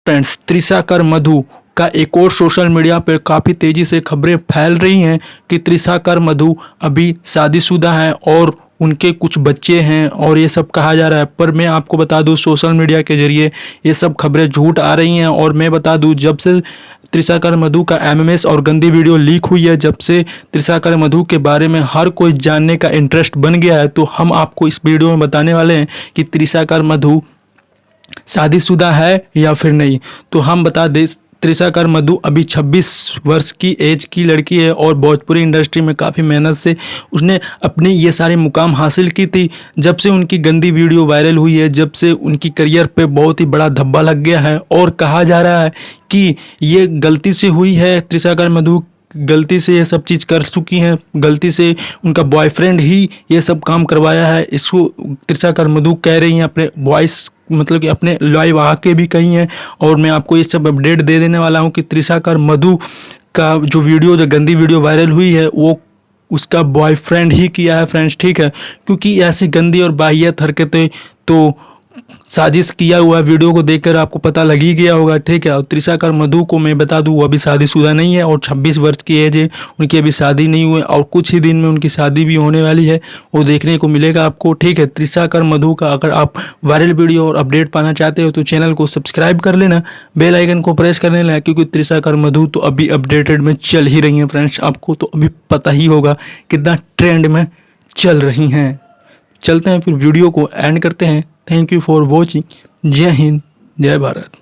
Friends, Trisha कर मधु का एक और सोशल मीडिया पर काफ़ी तेज़ी से खबरें फैल रही हैं कि त्रिशा कर मधु अभी शादीशुदा हैं और उनके कुछ बच्चे हैं और ये सब कहा जा रहा है। पर मैं आपको बता दूं, सोशल मीडिया के ज़रिए ये सब खबरें झूठ आ रही हैं। और मैं बता दूं, जब से त्रिशा कर मधु का एमएमएस और गंदी वीडियो लीक हुई है, जब से त्रिशा कर मधु के बारे में हर कोई जानने का इंटरेस्ट बन गया है, तो हम आपको इस वीडियो में बताने वाले हैं कि त्रिशा कर मधु शादीशुदा है या फिर नहीं। तो हम बता दें, त्रिशा कर मधु अभी 26 वर्ष की एज की लड़की है और भोजपुरी इंडस्ट्री में काफ़ी मेहनत से उसने अपने ये सारे मुकाम हासिल की थी। जब से उनकी गंदी वीडियो वायरल हुई है, जब से उनकी करियर पे बहुत ही बड़ा धब्बा लग गया है और कहा जा रहा है कि ये गलती से हुई है। त्रिशा कर मधु गलती से ये सब चीज़ कर चुकी हैं, गलती से उनका बॉयफ्रेंड ही ये सब काम करवाया है। इसको त्रिशा कर मधु कह रही हैं, अपने वॉइस मतलब कि अपने लाइव आके भी कही हैं। और मैं आपको ये सब अपडेट दे देने वाला हूँ कि त्रिशा कर मधु का जो गंदी वीडियो वायरल हुई है वो उसका बॉयफ्रेंड ही किया है फ्रेंड्स, ठीक है। क्योंकि ऐसी गंदी और बाहियत हरकतें तो साजिश किया हुआ वीडियो को देखकर आपको पता लग ही गया होगा, ठीक है। और त्रिशा कर मधु को मैं बता दूं, वो अभी शादीशुदा नहीं है और 26 वर्ष की एज है, उनकी अभी शादी नहीं हुई और कुछ ही दिन में उनकी शादी भी होने वाली है, वो देखने को मिलेगा आपको, ठीक है। त्रिशा कर मधु का अगर आप वायरल वीडियो और अपडेट पाना चाहते हो तो चैनल को सब्सक्राइब कर लेना, बेल आइकन को प्रेस कर लेना, क्योंकि त्रिशा कर मधु तो अभी अपडेटेड में चल ही रही हैं फ्रेंड्स। आपको तो अभी पता ही होगा कितना ट्रेंड में चल रही हैं। चलते हैं फिर वीडियो को एंड करते हैं। Thank you for watching. जय हिंद, जय भारत।